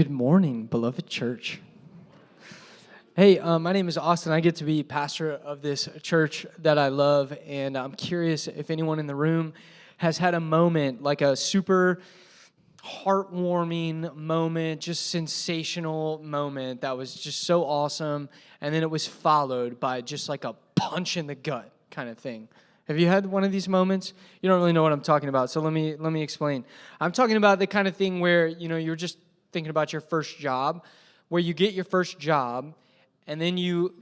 Good morning, beloved church. Hey, my name is Austin. I get to be pastor of this church that I love, and I'm curious if anyone in the room has had a moment, like a super heartwarming moment, just sensational moment that was just so awesome, and then it was followed by just like a punch in the gut kind of thing. Have you had one of these moments? You don't really know what I'm talking about, so let me explain. I'm talking about the kind of thing where, you're just thinking about your first job, where you get your first job, and then you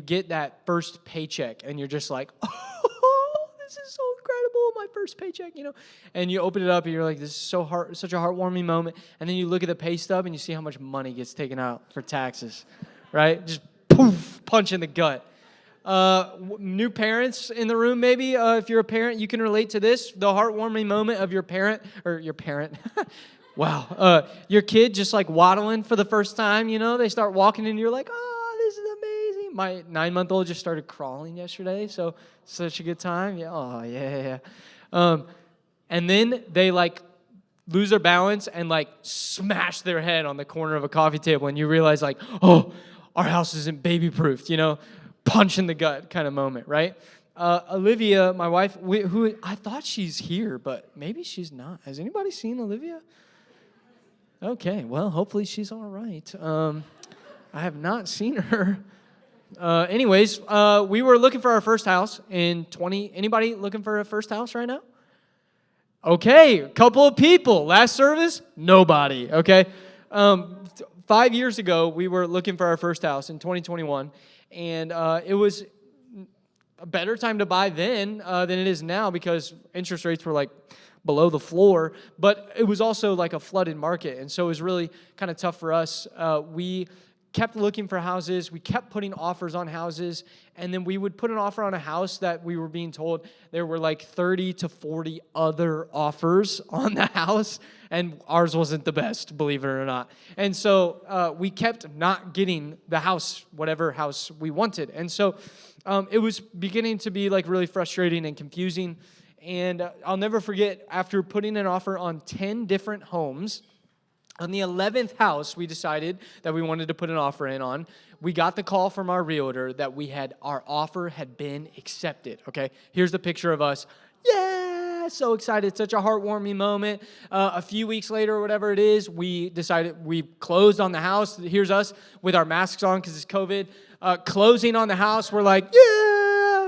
get that first paycheck, and you're just like, oh, this is so incredible, my first paycheck, And you open it up, and you're like, this is such a heartwarming moment. And then you look at the pay stub, and you see how much money gets taken out for taxes, right? Just poof, punch in the gut. New parents in the room, maybe, if you're a parent, you can relate to this, the heartwarming moment of your parent, wow, your kid just like waddling for the first time, they start walking and you're like, oh, this is amazing. My 9-month-old just started crawling yesterday, so such a good time. Yeah, oh, yeah. And then they like lose their balance and like smash their head on the corner of a coffee table, and you realize like, oh, our house isn't baby-proofed, punch in the gut kind of moment, right? Olivia, my wife, who I thought she's here, but maybe she's not. Has anybody seen Olivia? Okay, well, hopefully she's all right. I have not seen her. Anyways, we were looking for our first house in anybody looking for a first house right now? Okay, a couple of people. Last service, nobody, okay? 5 years ago, we were looking for our first house in 2021, and it was a better time to buy then than it is now because interest rates were like below the floor, but it was also like a flooded market, and so it was really kind of tough for us. We kept looking for houses. We kept putting offers on houses, and then we would put an offer on a house that we were being told there were like 30 to 40 other offers on the house, and ours wasn't the best, believe it or not. And so we kept not getting the house, whatever house we wanted. And so it was beginning to be like really frustrating and confusing. And I'll never forget, after putting an offer on 10 different homes, on the 11th house we decided that we wanted to put an offer in on, we got the call from our realtor that our offer had been accepted, okay? Here's the picture of us. Yeah, so excited, such a heartwarming moment. A few weeks later, or whatever it is, we decided we closed on the house. Here's us with our masks on because it's COVID. Closing on the house, we're like, yeah!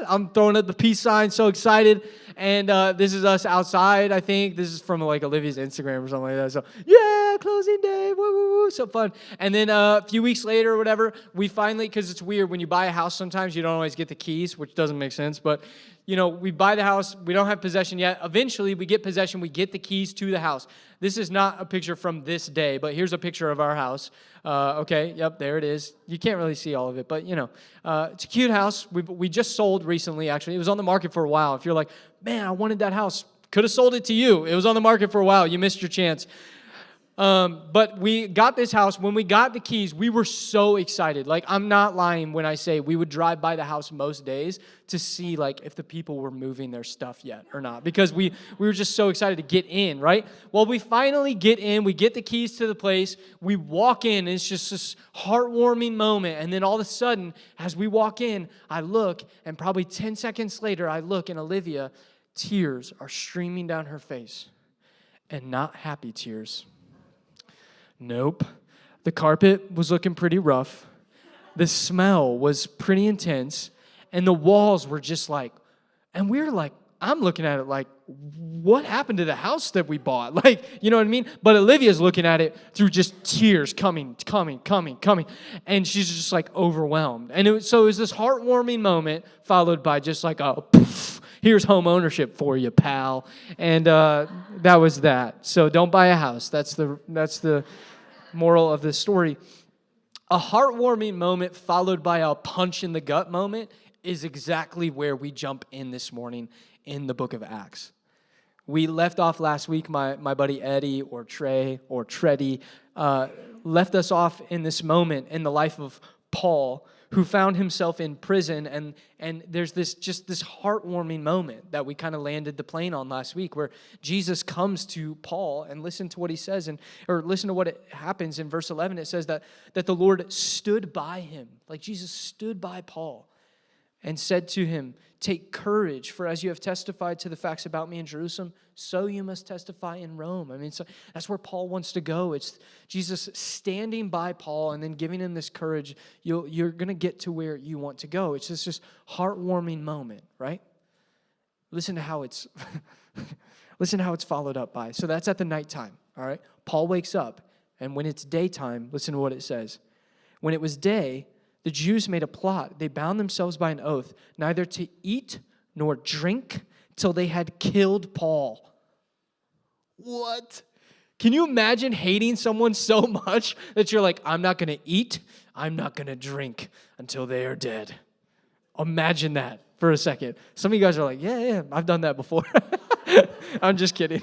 I'm throwing up the peace sign, so excited. And this is us outside, I think. This is from like Olivia's Instagram or something like that. So, yeah, closing day, woo, woo, woo, so fun. And then a few weeks later or whatever, we finally, because it's weird, when you buy a house, sometimes you don't always get the keys, which doesn't make sense. But, we buy the house, we don't have possession yet. Eventually, we get possession, we get the keys to the house. This is not a picture from this day, but here's a picture of our house. Okay, yep, there it is. You can't really see all of it, but, it's a cute house. We just sold recently, actually. It was on the market for a while. If you're like, man, I wanted that house, could have sold it to you. It was on the market for a while. You missed your chance. But we got this house. When we got the keys, we were so excited. Like, I'm not lying when I say we would drive by the house most days to see, like, if the people were moving their stuff yet or not. Because we were just so excited to get in, right? Well, we finally get in. We get the keys to the place. We walk in, and it's just this heartwarming moment. And then all of a sudden, as we walk in, I look, and probably 10 seconds later, I look, and Olivia, tears are streaming down her face. And not happy tears. Nope. The carpet was looking pretty rough. The smell was pretty intense. And the walls were just like, and we're like, I'm looking at it like, what happened to the house that we bought? Like, you know what I mean? But Olivia's looking at it through just tears coming. And she's just like overwhelmed. And so it was this heartwarming moment followed by just like a poof. Here's home ownership for you, pal. And that was that. So don't buy a house. That's the moral of this story. A heartwarming moment followed by a punch in the gut moment is exactly where we jump in this morning in the book of Acts. We left off last week, my buddy Eddie or Trey or Treddy left us off in this moment in the life of Paul, who found himself in prison. And there's this heartwarming moment that we kind of landed the plane on last week, where Jesus comes to Paul, and listen to what he says, or listen to what happens in verse 11. It says that the Lord stood by him, like Jesus stood by Paul, and said to him, "Take courage, for as you have testified to the facts about me in Jerusalem, so you must testify in Rome." I mean, so that's where Paul wants to go. It's Jesus standing by Paul and then giving him this courage. You're going to get to where you want to go. It's just this heartwarming moment, right? Listen to how it's followed up by. So that's at the nighttime, all right? Paul wakes up, and when it's daytime, listen to what it says. When it was day, the Jews made a plot. They bound themselves by an oath, neither to eat nor drink till they had killed Paul. What? Can you imagine hating someone so much that you're like, I'm not going to eat, I'm not going to drink until they are dead? Imagine that for a second. Some of you guys are like, yeah, I've done that before. I'm just kidding.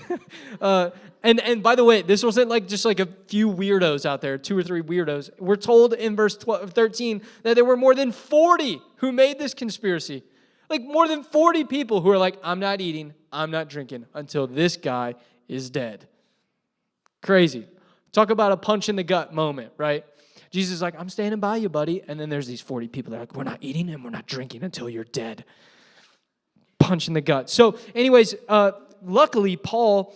And by the way, this wasn't just a few weirdos out there, 2 or 3 weirdos. We're told in verse 13 that there were more than 40 who made this conspiracy. Like more than 40 people who are like, I'm not eating, I'm not drinking until this guy is dead. Crazy. Talk about a punch in the gut moment, right? Jesus is like, I'm standing by you, buddy. And then there's these 40 people that are like, we're not eating and we're not drinking until you're dead. Punch in the gut. So anyways, luckily, Paul,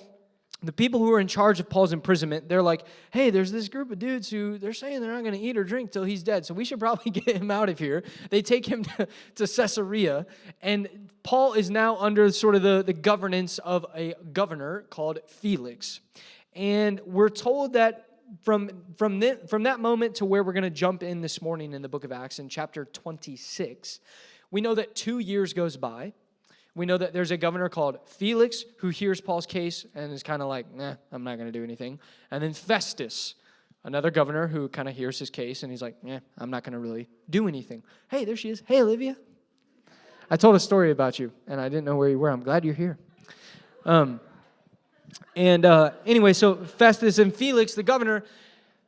the people who are in charge of Paul's imprisonment, they're like, hey, there's this group of dudes who they're saying they're not going to eat or drink till he's dead, so we should probably get him out of here. They take him to Caesarea, and Paul is now under sort of the governance of a governor called Felix. And we're told that from that moment to where we're going to jump in this morning in the book of Acts in chapter 26, we know that 2 years goes by. We know that there's a governor called Felix who hears Paul's case and is kind of like, I'm not going to do anything. And then Festus, another governor who kind of hears his case and he's like, I'm not going to really do anything. Hey, there she is. Hey, Olivia. I told a story about you, and I didn't know where you were. I'm glad you're here. Anyway, so Festus and Felix, the governor,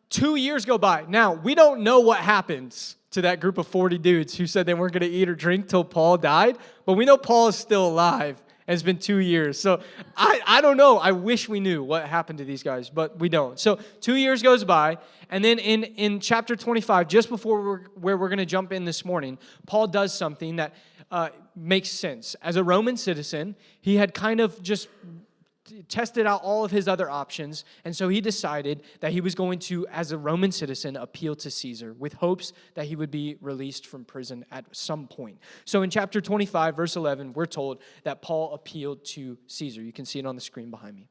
2 years go by. Now, we don't know what happens to that group of 40 dudes who said they weren't going to eat or drink till Paul died, but we know Paul is still alive, and it's been 2 years. So I don't know. I wish we knew what happened to these guys, but we don't. So 2 years goes by, and then in chapter 25, just before where we're going to jump in this morning, Paul does something that makes sense. As a Roman citizen, he had kind of just tested out all of his other options, and so he decided that he was going to, as a Roman citizen, appeal to Caesar with hopes that he would be released from prison at some point. So in chapter 25, verse 11, we're told that Paul appealed to Caesar. You can see it on the screen behind me.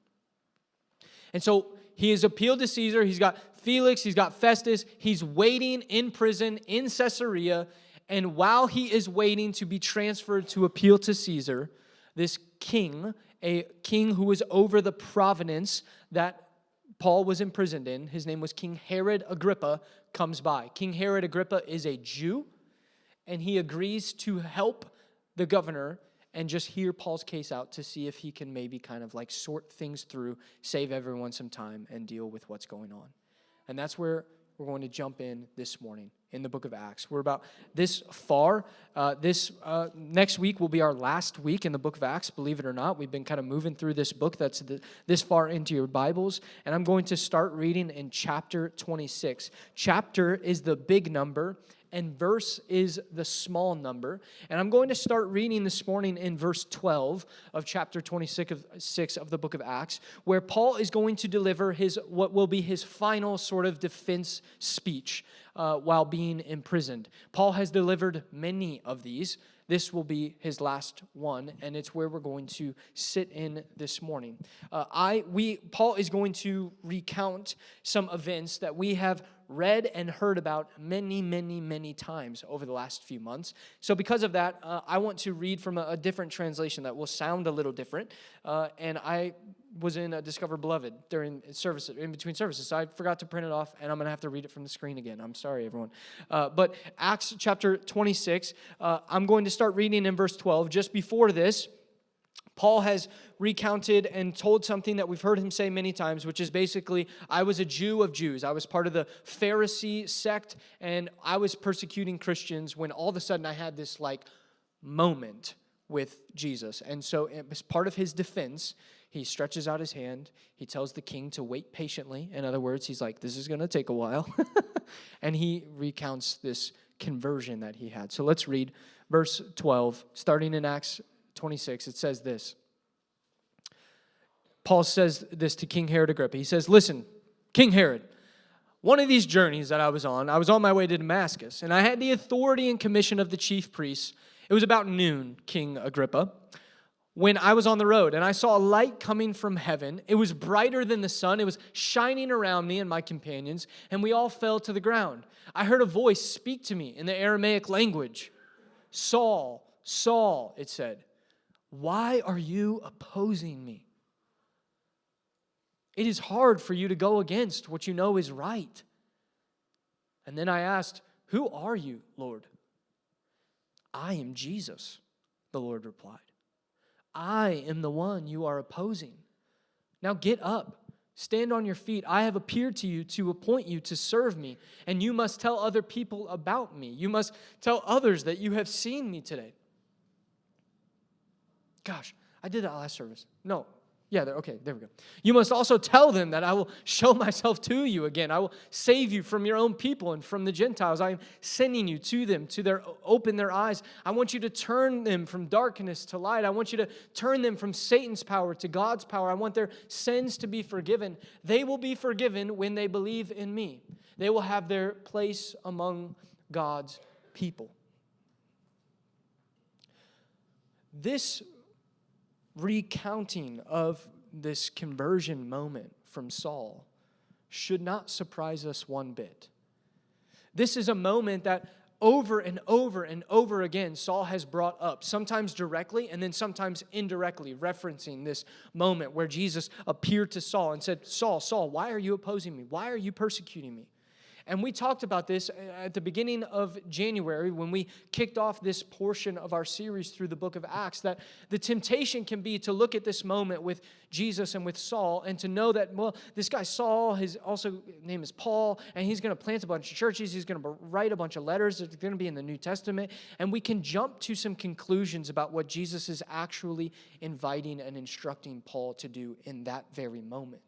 And so he has appealed to Caesar. He's got Felix, he's got Festus. He's waiting in prison in Caesarea, and while he is waiting to be transferred to appeal to Caesar, this king, a king who was over the province that Paul was imprisoned in, his name was King Herod Agrippa, comes by. King Herod Agrippa is a Jew, and he agrees to help the governor and just hear Paul's case out to see if he can maybe kind of sort things through, save everyone some time, and deal with what's going on. And that's where we're going to jump in this morning in the book of Acts. We're about this far. Next week will be our last week in the book of Acts, believe it or not. We've been kind of moving through this book that's this far into your Bibles, and I'm going to start reading in chapter 26. Chapter is the big number, and verse is the small number. And I'm going to start reading this morning in verse 12 of chapter 26 of the book of Acts, where Paul is going to deliver what will be his final sort of defense speech while being imprisoned. Paul has delivered many of these. This will be his last one, and it's where we're going to sit in this morning. Paul is going to recount some events that we have read and heard about many, many, many times over the last few months. So because of that, I want to read from a different translation that will sound a little different. And I was in Discover Beloved during service, in between services, so I forgot to print it off, and I'm going to have to read it from the screen again. I'm sorry, everyone. But Acts chapter 26, I'm going to start reading in verse 12. Just before this, Paul has recounted and told something that we've heard him say many times, which is basically, I was a Jew of Jews. I was part of the Pharisee sect, and I was persecuting Christians when all of a sudden I had this moment with Jesus. And so as part of his defense, he stretches out his hand. He tells the king to wait patiently. In other words, he's like, this is going to take a while. And he recounts this conversion that he had. So let's read verse 12, starting in Acts 26. It says this. Paul says this to King Herod Agrippa. He says, listen, King Herod, one of these journeys that I was on my way to Damascus, and I had the authority and commission of the chief priests. It was about noon, King Agrippa, when I was on the road, and I saw a light coming from heaven. It was brighter than the sun. It was shining around me and my companions, and we all fell to the ground. I heard a voice speak to me in the Aramaic language. Saul, Saul, it said, why are you opposing me? It is hard for you to go against what you know is right. And then I asked, who are you, Lord? I am Jesus, the Lord replied. I am the one you are opposing. Now get up, stand on your feet. I have appeared to you to appoint you to serve me, and you must tell other people about me. You must tell others that you have seen me today. Gosh, I did that last service. No. Yeah, okay, there we go. You must also tell them that I will show myself to you again. I will save you from your own people and from the Gentiles. I am sending you to them, open their eyes. I want you to turn them from darkness to light. I want you to turn them from Satan's power to God's power. I want their sins to be forgiven. They will be forgiven when they believe in me. They will have their place among God's people. This recounting of this conversion moment from Saul should not surprise us one bit. This is a moment that over and over and over again Saul has brought up, sometimes directly and then sometimes indirectly, referencing this moment where Jesus appeared to Saul and said, Saul, Saul, why are you opposing me? Why are you persecuting me? And we talked about this at the beginning of January when we kicked off this portion of our series through the book of Acts, that the temptation can be to look at this moment with Jesus and with Saul and to know that, well, this guy Saul, his name is Paul, and he's going to plant a bunch of churches. He's going to write a bunch of letters that are going to be in the New Testament. And we can jump to some conclusions about what Jesus is actually inviting and instructing Paul to do in that very moment.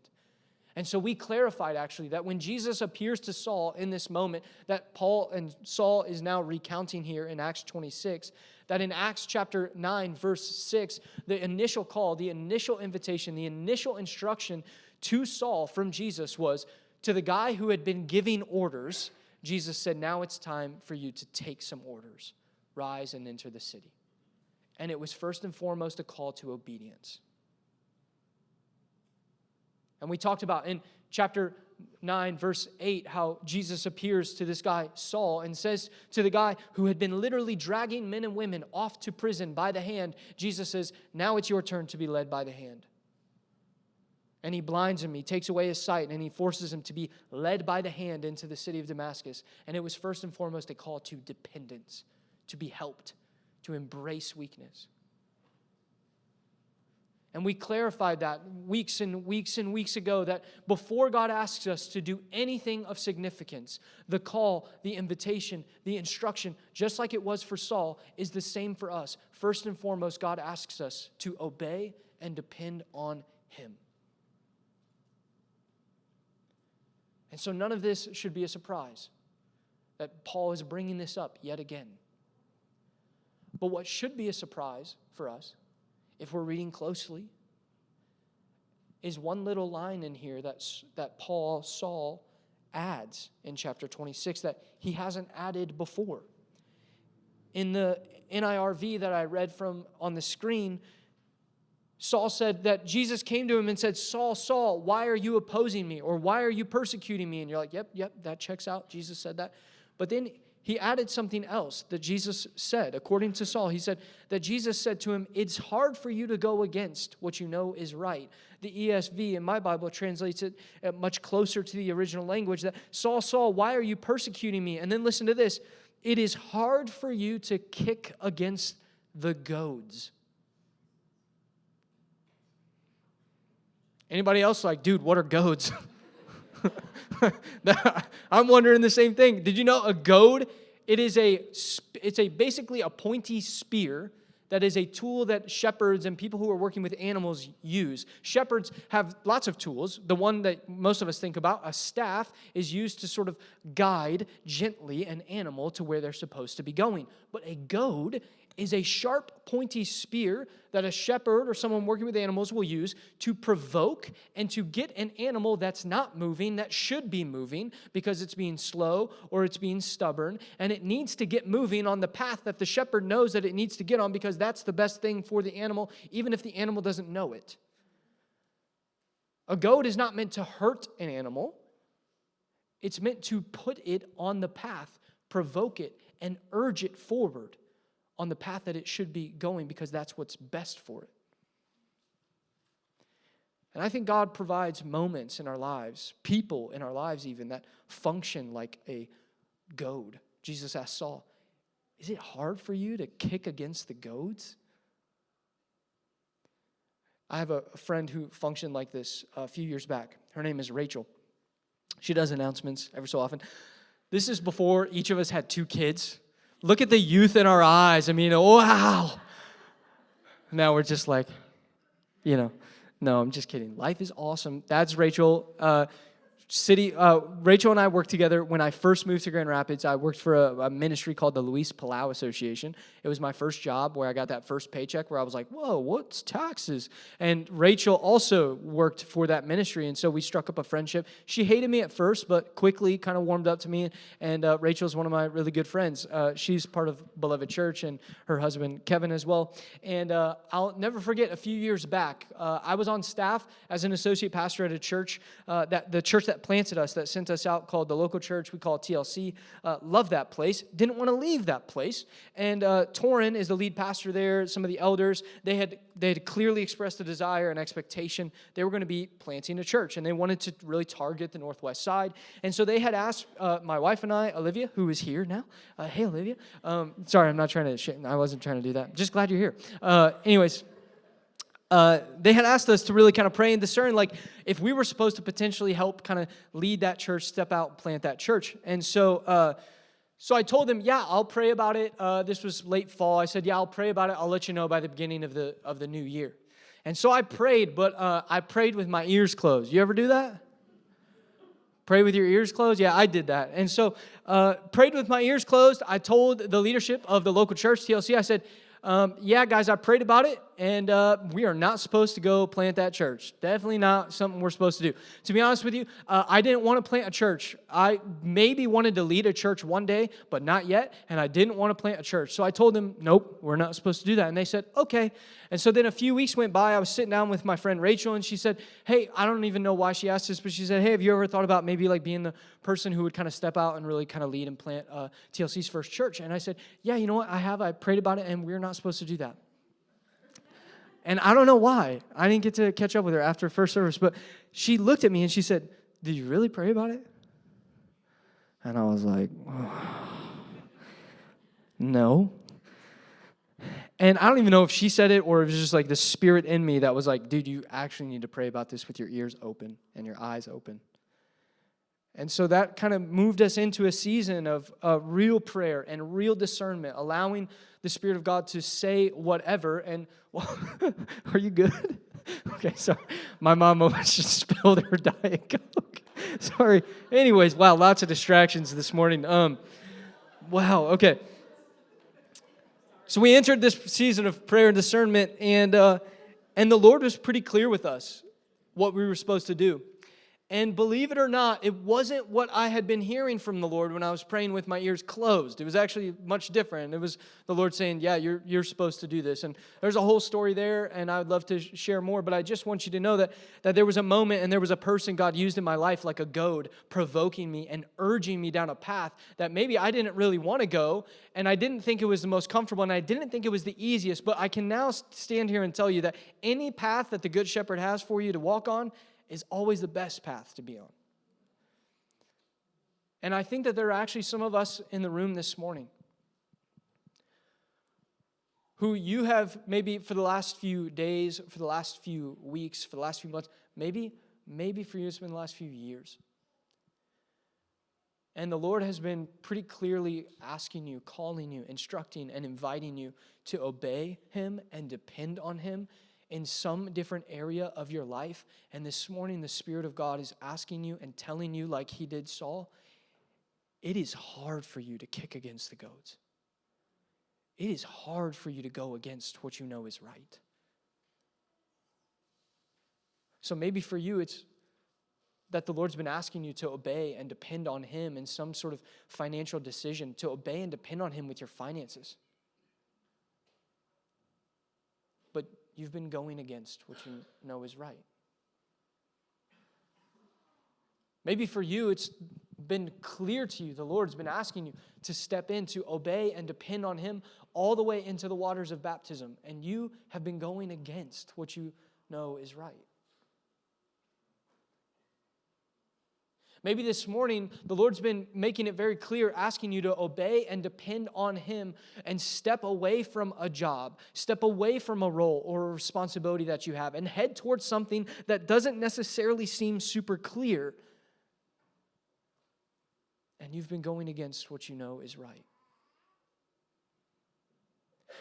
And so we clarified, actually, that when Jesus appears to Saul in this moment that Paul and Saul is now recounting here in Acts 26, that in Acts chapter 9, verse 6, the initial call, the initial invitation, the initial instruction to Saul from Jesus was to the guy who had been giving orders. Jesus said, now it's time for you to take some orders. Rise and enter the city. And it was first and foremost a call to obedience. And we talked about in chapter 9, verse 8, how Jesus appears to this guy, Saul, and says to the guy who had been literally dragging men and women off to prison by the hand, Jesus says, now it's your turn to be led by the hand. And he blinds him, he takes away his sight, and he forces him to be led by the hand into the city of Damascus. And it was first and foremost a call to dependence, to be helped, to embrace weakness. And we clarified that weeks and weeks and weeks ago, that before God asks us to do anything of significance, the call, the invitation, the instruction, just like it was for Saul, is the same for us. First and foremost, God asks us to obey and depend on Him. And so none of this should be a surprise that Paul is bringing this up yet again. But what should be a surprise for us, if we're reading closely, is one little line in here that Saul adds in chapter 26 that he hasn't added before. In the NIRV that I read from on the screen, Saul said that Jesus came to him and said, Saul, Saul, why are you opposing me? Or why are you persecuting me? And you're like, yep, that checks out. Jesus said that. But then he added something else that Jesus said. According to Saul, he said that Jesus said to him, it's hard for you to go against what you know is right. The ESV in my Bible translates it much closer to the original language, that Saul, Saul, why are you persecuting me? And then listen to this. It is hard for you to kick against the goads. Anybody else like, dude, what are goads? I'm wondering the same thing. Did you know a goad? It's basically a pointy spear that is a tool that shepherds and people who are working with animals use. Shepherds have lots of tools. The one that most of us think about, a staff, is used to sort of guide gently an animal to where they're supposed to be going. But a goad is a sharp, pointy spear that a shepherd or someone working with animals will use to provoke and to get an animal that's not moving, that should be moving because it's being slow or it's being stubborn, and it needs to get moving on the path that the shepherd knows that it needs to get on because that's the best thing for the animal, even if the animal doesn't know it. A goad is not meant to hurt an animal. It's meant to put it on the path, provoke it, and urge it forward on the path that it should be going because that's what's best for it. And I think God provides moments in our lives, people in our lives even, that function like a goad. Jesus asked Saul, is it hard for you to kick against the goads? I have a friend who functioned like this a few years back. Her name is Rachel. She does announcements every so often. This is before each of us had 2 kids. Look at the youth in our eyes. I mean, wow. Now we're just like, no, I'm just kidding. Life is awesome. That's Rachel. Rachel and I worked together when I first moved to Grand Rapids. I worked for a ministry called the Luis Palau Association. It was my first job where I got that first paycheck where I was like, whoa, what's taxes? And Rachel also worked for that ministry, and so we struck up a friendship. She hated me at first, but quickly kind of warmed up to me, and Rachel's one of my really good friends. She's part of Beloved Church, and her husband, Kevin, as well. And I'll never forget, a few years back, I was on staff as an associate pastor at a church, the church that planted us, that sent us out, called the local church. We call it TLC. Love that place. Didn't want to leave that place. And Torin is the lead pastor there. Some of the elders, they had clearly expressed a desire and expectation. They were going to be planting a church, and they wanted to really target the northwest side. And so they had asked my wife and I, Olivia, who is here now. Hey, Olivia. Sorry, I'm not trying to. I wasn't trying to do that. Just glad you're here. Anyways. They had asked us to really kind of pray and discern, like, if we were supposed to potentially help kind of lead that church, step out, and plant that church. And so I told them, yeah, I'll pray about it. This was late fall. I said, yeah, I'll pray about it. I'll let you know by the beginning of the new year. And so I prayed, but I prayed with my ears closed. You ever do that? Pray with your ears closed? Yeah, I did that. And so prayed with my ears closed. I told the leadership of the local church, TLC, I said, yeah, guys, I prayed about it, and we are not supposed to go plant that church. Definitely not something we're supposed to do. To be honest with you, I didn't want to plant a church. I maybe wanted to lead a church one day, but not yet, and I didn't want to plant a church. So I told them, nope, we're not supposed to do that. And they said, okay. And so then a few weeks went by. I was sitting down with my friend Rachel, and she said, hey, I don't even know why she asked this, but she said, hey, have you ever thought about maybe like being the person who would kind of step out and really kind of lead and plant TLC's first church? And I said, yeah, you know what? I have. I prayed about it, and we're not supposed to do that. And I don't know why. I didn't get to catch up with her after first service, but she looked at me and she said, did you really pray about it? And I was like, oh, no. And I don't even know if she said it or it was just like the spirit in me that was like, dude, you actually need to pray about this with your ears open and your eyes open. And so that kind of moved us into a season of real prayer and real discernment, allowing the Spirit of God to say whatever. And, well, are you good? Okay, sorry. My mom almost just spilled her Diet Coke. Sorry. Anyways, wow, lots of distractions this morning. Wow, okay. So we entered this season of prayer and discernment, and the Lord was pretty clear with us what we were supposed to do. And believe it or not, it wasn't what I had been hearing from the Lord when I was praying with my ears closed. It was actually much different. It was the Lord saying, yeah, you're supposed to do this. And there's a whole story there, and I would love to share more, but I just want you to know that there was a moment and there was a person God used in my life like a goad, provoking me and urging me down a path that maybe I didn't really want to go, and I didn't think it was the most comfortable, and I didn't think it was the easiest, but I can now stand here and tell you that any path that the Good Shepherd has for you to walk on is always the best path to be on. And I think that there are actually some of us in the room this morning who you have maybe for the last few days, for the last few weeks, for the last few months, maybe for you it's been the last few years. And the Lord has been pretty clearly asking you, calling you, instructing, and inviting you to obey Him and depend on Him in some different area of your life. And this morning, the Spirit of God is asking you and telling you, like He did Saul, it is hard for you to kick against the goads. It is hard for you to go against what you know is right. So maybe for you, it's that the Lord's been asking you to obey and depend on Him in some sort of financial decision, to obey and depend on Him with your finances. But you've been going against what you know is right. Maybe for you, it's been clear to you, the Lord's been asking you to step in, to obey and depend on Him all the way into the waters of baptism, and you have been going against what you know is right. Maybe this morning, the Lord's been making it very clear, asking you to obey and depend on Him and step away from a job, step away from a role or a responsibility that you have, and head towards something that doesn't necessarily seem super clear. And you've been going against what you know is right.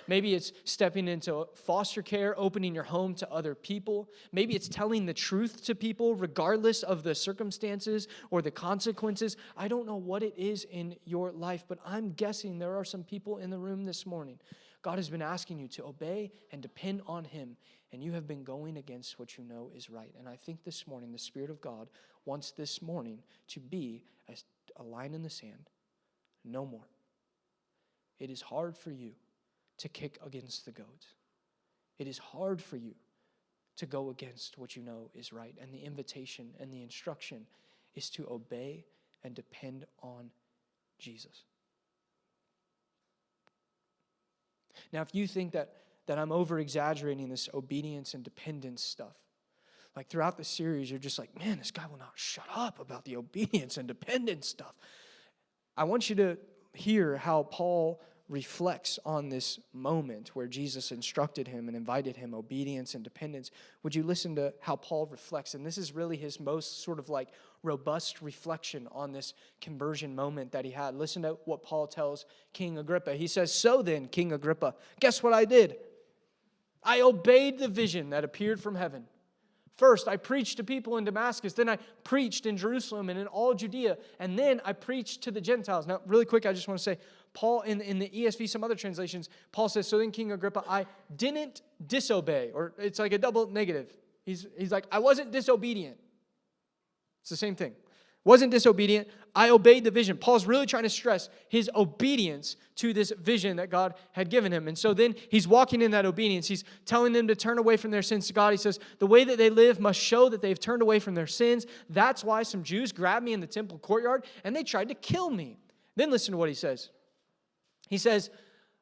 Maybe it's stepping into foster care, opening your home to other people. Maybe it's telling the truth to people regardless of the circumstances or the consequences. I don't know what it is in your life, but I'm guessing there are some people in the room this morning. God has been asking you to obey and depend on Him, and you have been going against what you know is right. And I think this morning, the Spirit of God wants this morning to be a line in the sand. No more. It is hard for you to kick against the goads. It is hard for you to go against what you know is right. And the invitation and the instruction is to obey and depend on Jesus. Now, if you think that I'm over-exaggerating this obedience and dependence stuff, like throughout the series, you're just like, man, this guy will not shut up about the obedience and dependence stuff. I want you to hear how Paul reflects on this moment where Jesus instructed him and invited him obedience and dependence. Would you listen to how Paul reflects? And this is really his most sort of like robust reflection on this conversion moment that he had. Listen to what Paul tells King Agrippa. He says, "So then, King Agrippa, guess what I did? I obeyed the vision that appeared from heaven. First, I preached to people in Damascus. Then I preached in Jerusalem and in all Judea. And then I preached to the Gentiles." Now, really quick, I just want to say, Paul, in the ESV, some other translations, Paul says, "So then, King Agrippa, I didn't disobey." Or it's like a double negative. He's like, I wasn't disobedient. It's the same thing. Wasn't disobedient. I obeyed the vision. Paul's really trying to stress his obedience to this vision that God had given him. And so then he's walking in that obedience. He's telling them to turn away from their sins to God. He says, the way that they live must show that they've turned away from their sins. That's why some Jews grabbed me in the temple courtyard and they tried to kill me. Then listen to what he says. He says,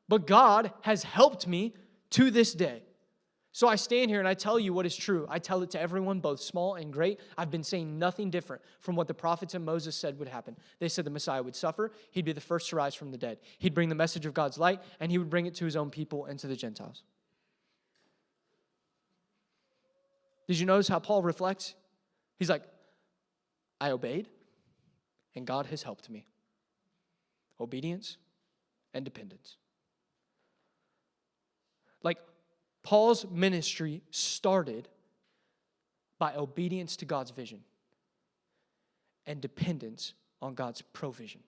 "But God has helped me to this day. So I stand here and I tell you what is true. I tell it to everyone, both small and great. I've been saying nothing different from what the prophets and Moses said would happen. They said the Messiah would suffer. He'd be the first to rise from the dead. He'd bring the message of God's light, and He would bring it to His own people and to the Gentiles." Did you notice how Paul reflects? He's like, I obeyed, and God has helped me. Obedience and dependence. Like, Paul's ministry started by obedience to God's vision and dependence on God's provision.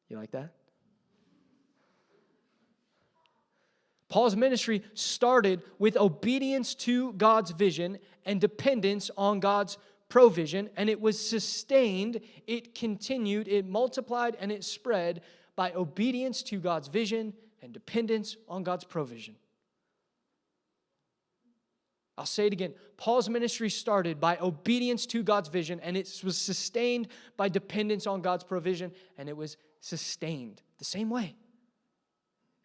You like that? Paul's ministry started with obedience to God's vision and dependence on God's provision, and it was sustained, it continued, it multiplied, and it spread by obedience to God's vision and dependence on God's provision. I'll say it again. Paul's ministry started by obedience to God's vision, and it was sustained by dependence on God's provision, and it was sustained the same way.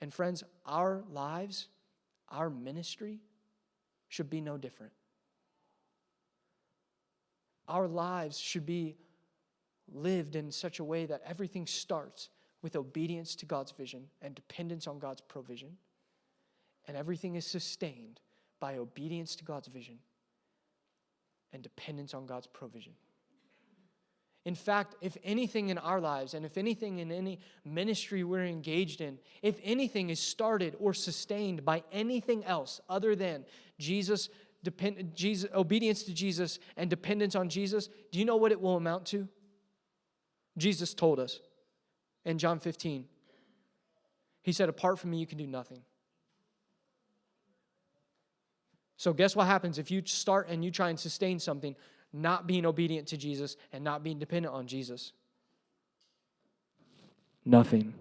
And friends, our lives, our ministry should be no different. Our lives should be lived in such a way that everything starts with obedience to God's vision and dependence on God's provision. And everything is sustained by obedience to God's vision and dependence on God's provision. In fact, if anything in our lives, and if anything in any ministry we're engaged in, if anything is started or sustained by anything else other than obedience to Jesus and dependence on Jesus, do you know what it will amount to? Jesus told us in John 15. He said, apart from me, you can do nothing. So guess what happens if you start and you try and sustain something not being obedient to Jesus and not being dependent on Jesus? Nothing.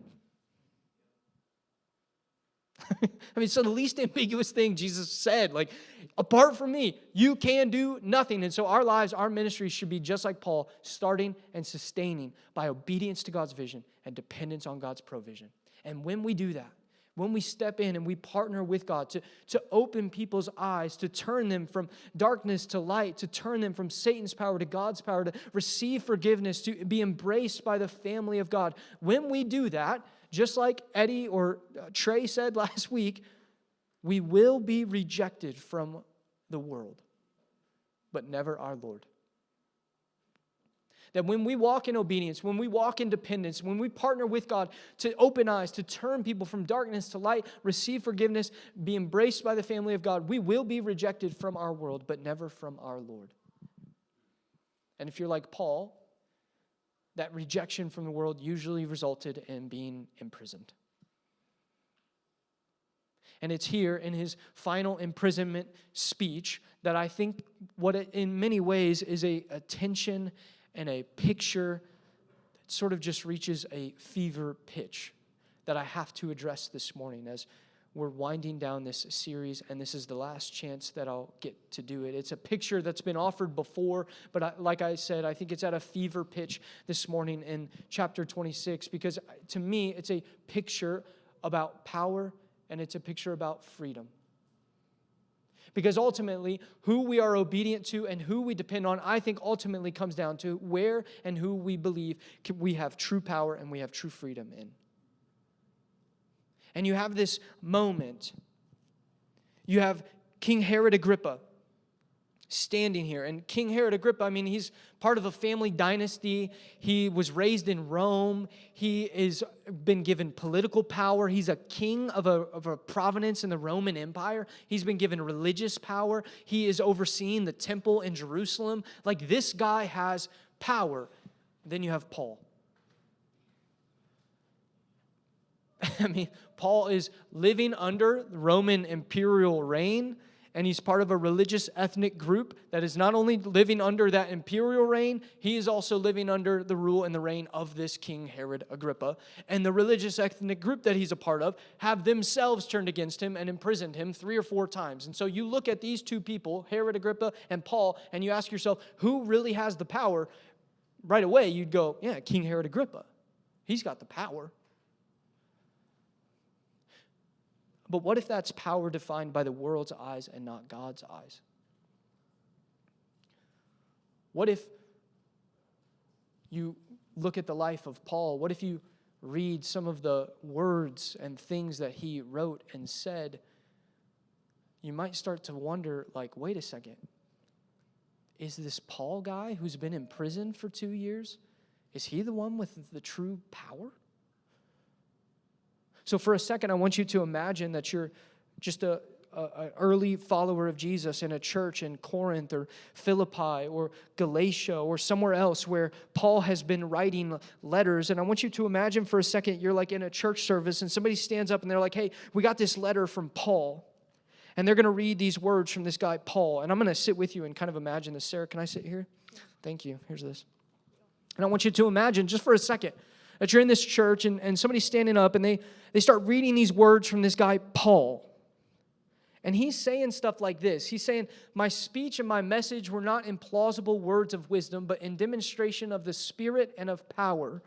I mean, it's the least ambiguous thing Jesus said. Like, apart from me, you can do nothing. And so our lives, our ministry should be just like Paul, starting and sustaining by obedience to God's vision and dependence on God's provision. And when we do that, when we step in and we partner with God to open people's eyes, to turn them from darkness to light, to turn them from Satan's power to God's power, to receive forgiveness, to be embraced by the family of God. When we do that, just like Eddie or Trey said last week, we will be rejected from the world, but never our Lord. That when we walk in obedience, when we walk in dependence, when we partner with God to open eyes, to turn people from darkness to light, receive forgiveness, be embraced by the family of God, we will be rejected from our world, but never from our Lord. And if you're like Paul, that rejection from the world usually resulted in being imprisoned. And it's here in his final imprisonment speech that I think what it, in many ways is a tension and a picture that sort of just reaches a fever pitch that I have to address this morning as we're winding down this series, and this is the last chance that I'll get to do it. It's a picture that's been offered before, but like I said, I think it's at a fever pitch this morning in chapter 26, because to me, it's a picture about power, and it's a picture about freedom. Because ultimately, who we are obedient to and who we depend on, I think ultimately comes down to where and who we believe we have true power and we have true freedom in. And you have this moment. You have King Herod Agrippa standing here. And King Herod Agrippa, I mean, he's part of a family dynasty. He was raised in Rome. He has been given political power. He's a king of a province in the Roman Empire. He's been given religious power. He is overseeing the temple in Jerusalem. Like, this guy has power. Then you have Paul. I mean, Paul is living under the Roman imperial reign, and he's part of a religious ethnic group that is not only living under that imperial reign, he is also living under the rule and the reign of this King Herod Agrippa. And the religious ethnic group that he's a part of have themselves turned against him and imprisoned him 3 or 4 times. And so you look at these two people, Herod Agrippa and Paul, and you ask yourself, who really has the power? Right away, you'd go, yeah, King Herod Agrippa. He's got the power. But what if that's power defined by the world's eyes and not God's eyes? What if you look at the life of Paul? What if you read some of the words and things that he wrote and said? You might start to wonder, like, wait a second. Is this Paul guy who's been in prison for 2 years, is he the one with the true power? So for a second, I want you to imagine that you're just an early follower of Jesus in a church in Corinth or Philippi or Galatia or somewhere else where Paul has been writing letters. And I want you to imagine for a second you're like in a church service and somebody stands up and they're like, hey, we got this letter from Paul. And they're going to read these words from this guy, Paul. And I'm going to sit with you and kind of imagine this. Sarah, can I sit here? Thank you. Here's this. And I want you to imagine just for a second that you're in this church and somebody's standing up and they start reading these words from this guy, Paul. And he's saying stuff like this. He's saying, my speech and my message were not implausible words of wisdom, but in demonstration of the Spirit and of power,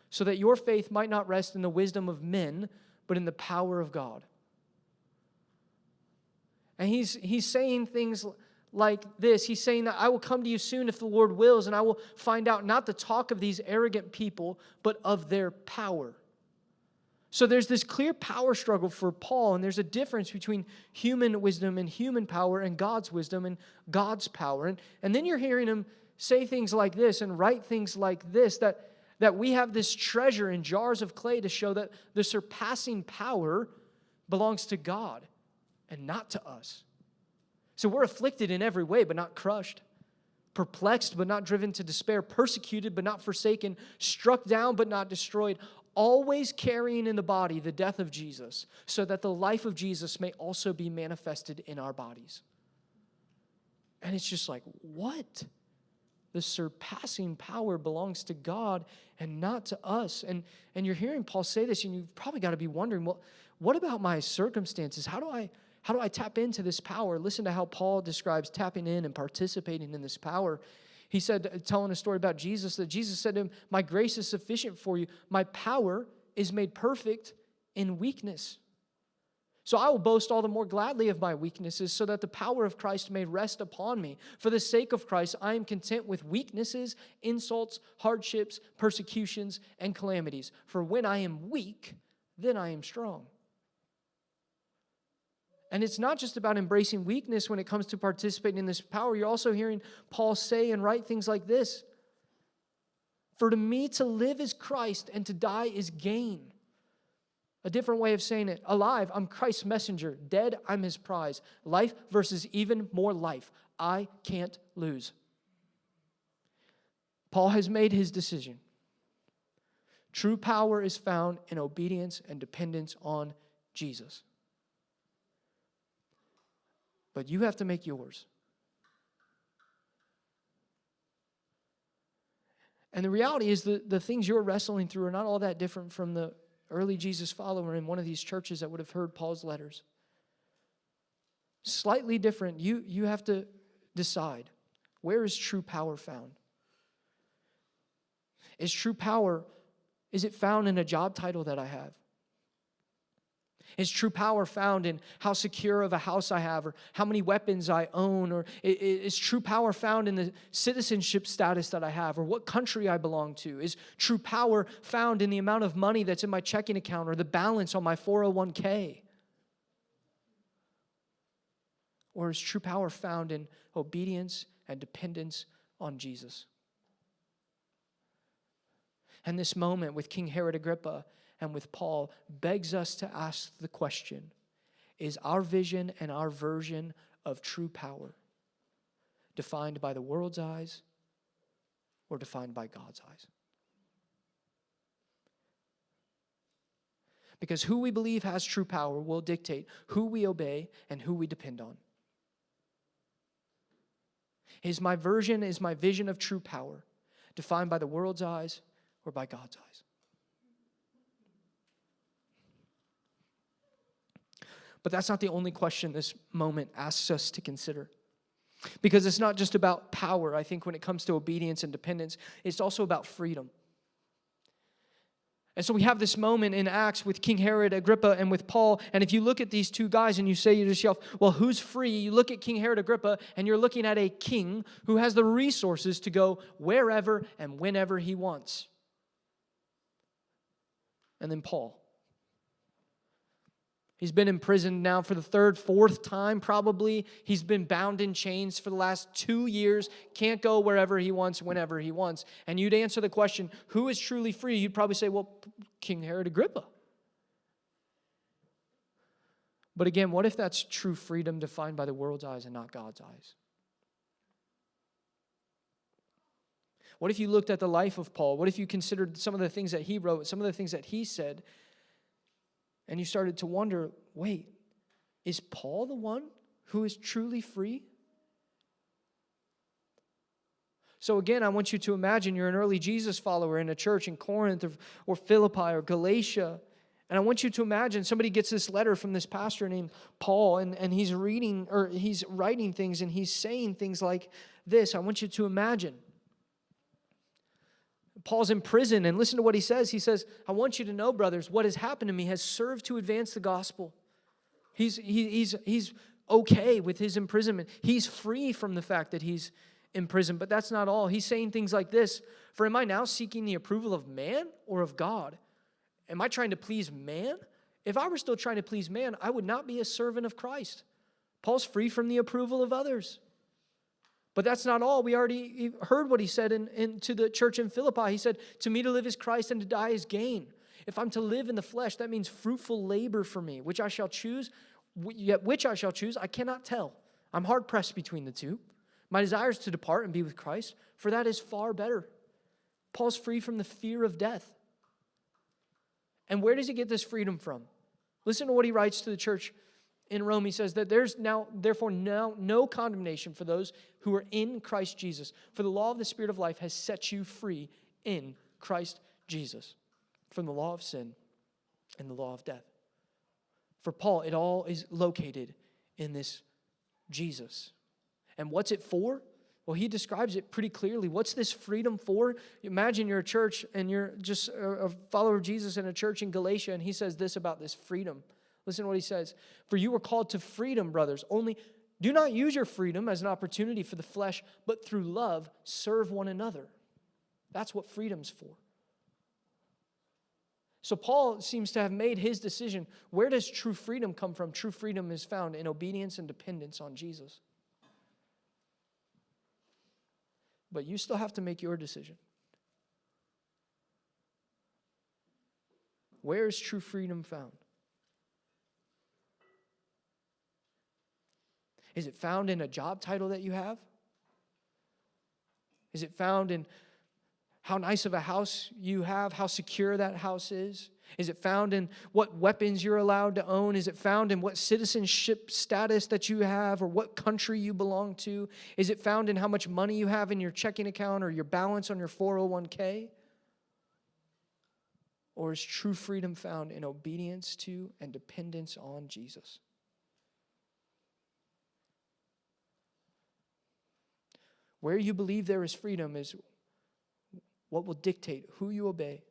so that your faith might not rest in the wisdom of men, but in the power of God. And he's saying things like this. He's saying that I will come to you soon if the Lord wills, and I will find out not the talk of these arrogant people, but of their power. So there's this clear power struggle for Paul, and there's a difference between human wisdom and human power and God's wisdom and God's power. And then you're hearing him say things like this and write things like this, that we have this treasure in jars of clay to show that the surpassing power belongs to God and not to us. So we're afflicted in every way, but not crushed. Perplexed, but not driven to despair. Persecuted, but not forsaken. Struck down, but not destroyed. Always carrying in the body the death of Jesus, so that the life of Jesus may also be manifested in our bodies. And it's just like, what? The surpassing power belongs to God and not to us. And you're hearing Paul say this, and you've probably got to be wondering, well, what about my circumstances? How do I tap into this power? Listen to how Paul describes tapping in and participating in this power. He said, telling a story about Jesus, that Jesus said to him, my grace is sufficient for you. My power is made perfect in weakness. So I will boast all the more gladly of my weaknesses, so that the power of Christ may rest upon me. For the sake of Christ, I am content with weaknesses, insults, hardships, persecutions, and calamities. For when I am weak, then I am strong. And it's not just about embracing weakness when it comes to participating in this power. You're also hearing Paul say and write things like this. For to me to live is Christ, and to die is gain. A different way of saying it. Alive, I'm Christ's messenger. Dead, I'm his prize. Life versus even more life. I can't lose. Paul has made his decision. True power is found in obedience and dependence on Jesus. But you have to make yours. And the reality is that the things you're wrestling through are not all that different from the early Jesus follower in one of these churches that would have heard Paul's letters. Slightly different. You have to decide, where is true power found? Is true power, is it found in a job title that I have? Is true power found in how secure of a house I have, or how many weapons I own? Or is true power found in the citizenship status that I have, or what country I belong to? Is true power found in the amount of money that's in my checking account, or the balance on my 401k? Or is true power found in obedience and dependence on Jesus? And this moment with King Herod Agrippa and with Paul begs us to ask the question, is our vision and our version of true power defined by the world's eyes or defined by God's eyes? Because who we believe has true power will dictate who we obey and who we depend on. Is my vision of true power defined by the world's eyes or by God's eyes? But that's not the only question this moment asks us to consider. Because it's not just about power. I think when it comes to obedience and dependence, it's also about freedom. And so we have this moment in Acts with King Herod Agrippa and with Paul. And if you look at these two guys and you say to yourself, well, who's free? You look at King Herod Agrippa and you're looking at a king who has the resources to go wherever and whenever he wants. And then Paul. He's been imprisoned now for the third, fourth time probably. He's been bound in chains for the last 2 years. Can't go wherever he wants, whenever he wants. And you'd answer the question, who is truly free? You'd probably say, well, King Herod Agrippa. But again, what if that's true freedom defined by the world's eyes and not God's eyes? What if you looked at the life of Paul? What if you considered some of the things that he wrote, some of the things that he said, and you started to wonder, wait, is Paul the one who is truly free? So again, I want you to imagine you're an early Jesus follower in a church in Corinth or Philippi or Galatia. And I want you to imagine somebody gets this letter from this pastor named Paul, and he's reading, or he's writing things, and he's saying things like this. I want you to imagine Paul's in prison, and listen to what he says. He says, I want you to know, brothers, what has happened to me has served to advance the gospel. He's okay with his imprisonment. He's free from the fact that he's in prison, but that's not all. He's saying things like this, for am I now seeking the approval of man or of God? Am I trying to please man? If I were still trying to please man, I would not be a servant of Christ. Paul's free from the approval of others. But that's not all. We already heard what he said to the church in Philippi. He said, to me to live is Christ and to die is gain. If I'm to live in the flesh, that means fruitful labor for me, which I shall choose, yet which I shall choose, I cannot tell. I'm hard pressed between the two. My desire is to depart and be with Christ, for that is far better. Paul's free from the fear of death. And where does he get this freedom from? Listen to what he writes to the church in Rome. He says that there's now, therefore, now no condemnation for those who are in Christ Jesus. For the law of the Spirit of life has set you free in Christ Jesus from the law of sin and the law of death. For Paul, it all is located in this Jesus. And what's it for? Well, he describes it pretty clearly. What's this freedom for? Imagine you're a church and you're just a follower of Jesus in a church in Galatia, and he says this about this freedom. Listen to what he says. For you were called to freedom, brothers. Only do not use your freedom as an opportunity for the flesh, but through love serve one another. That's what freedom's for. So Paul seems to have made his decision. Where does true freedom come from? True freedom is found in obedience and dependence on Jesus. But you still have to make your decision. Where is true freedom found? Is it found in a job title that you have? Is it found in how nice of a house you have, how secure that house is? Is it found in what weapons you're allowed to own? Is it found in what citizenship status that you have or what country you belong to? Is it found in how much money you have in your checking account or your balance on your 401k? Or is true freedom found in obedience to and dependence on Jesus? Where you believe there is freedom is what will dictate who you obey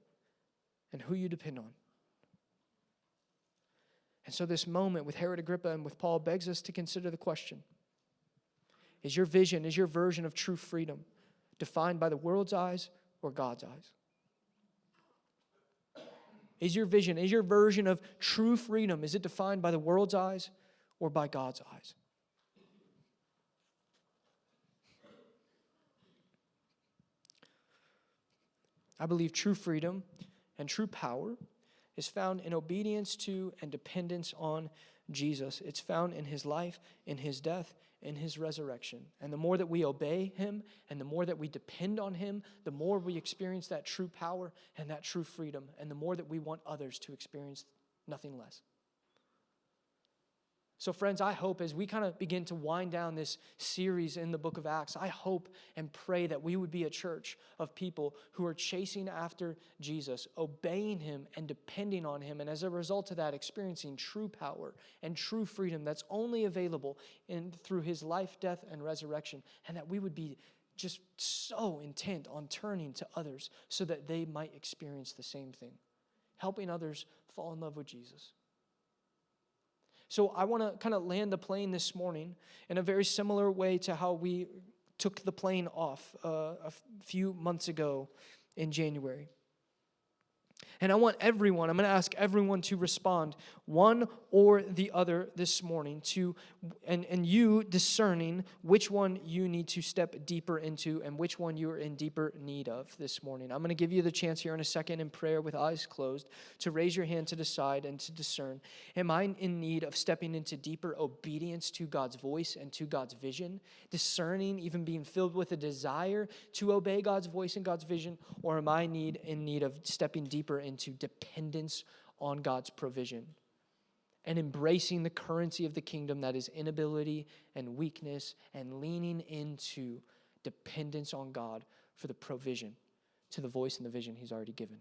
and who you depend on. And so this moment with Herod Agrippa and with Paul begs us to consider the question. Is your vision, is your version of true freedom defined by the world's eyes or God's eyes? Is your vision, is your version of true freedom, is it defined by the world's eyes or by God's eyes? I believe true freedom and true power is found in obedience to and dependence on Jesus. It's found in his life, in his death, in his resurrection. And the more that we obey him and the more that we depend on him, the more we experience that true power and that true freedom, and the more that we want others to experience nothing less. So friends, I hope as we kind of begin to wind down this series in the book of Acts, I hope and pray that we would be a church of people who are chasing after Jesus, obeying him and depending on him, and as a result of that, experiencing true power and true freedom that's only available through his life, death, and resurrection, and that we would be just so intent on turning to others so that they might experience the same thing, helping others fall in love with Jesus. So I want to kind of land the plane this morning in a very similar way to how we took the plane off a few months ago in January. And I want everyone, I'm going to ask everyone to respond one or the other this morning to, and you discerning which one you need to step deeper into and which one you are in deeper need of this morning. I'm going to give you the chance here in a second in prayer with eyes closed to raise your hand to decide and to discern. Am I in need of stepping into deeper obedience to God's voice and to God's vision? Discerning, even being filled with a desire to obey God's voice and God's vision? Or am I in need of stepping deeper into dependence on God's provision and embracing the currency of the kingdom that is inability and weakness and leaning into dependence on God for the provision to the voice and the vision he's already given?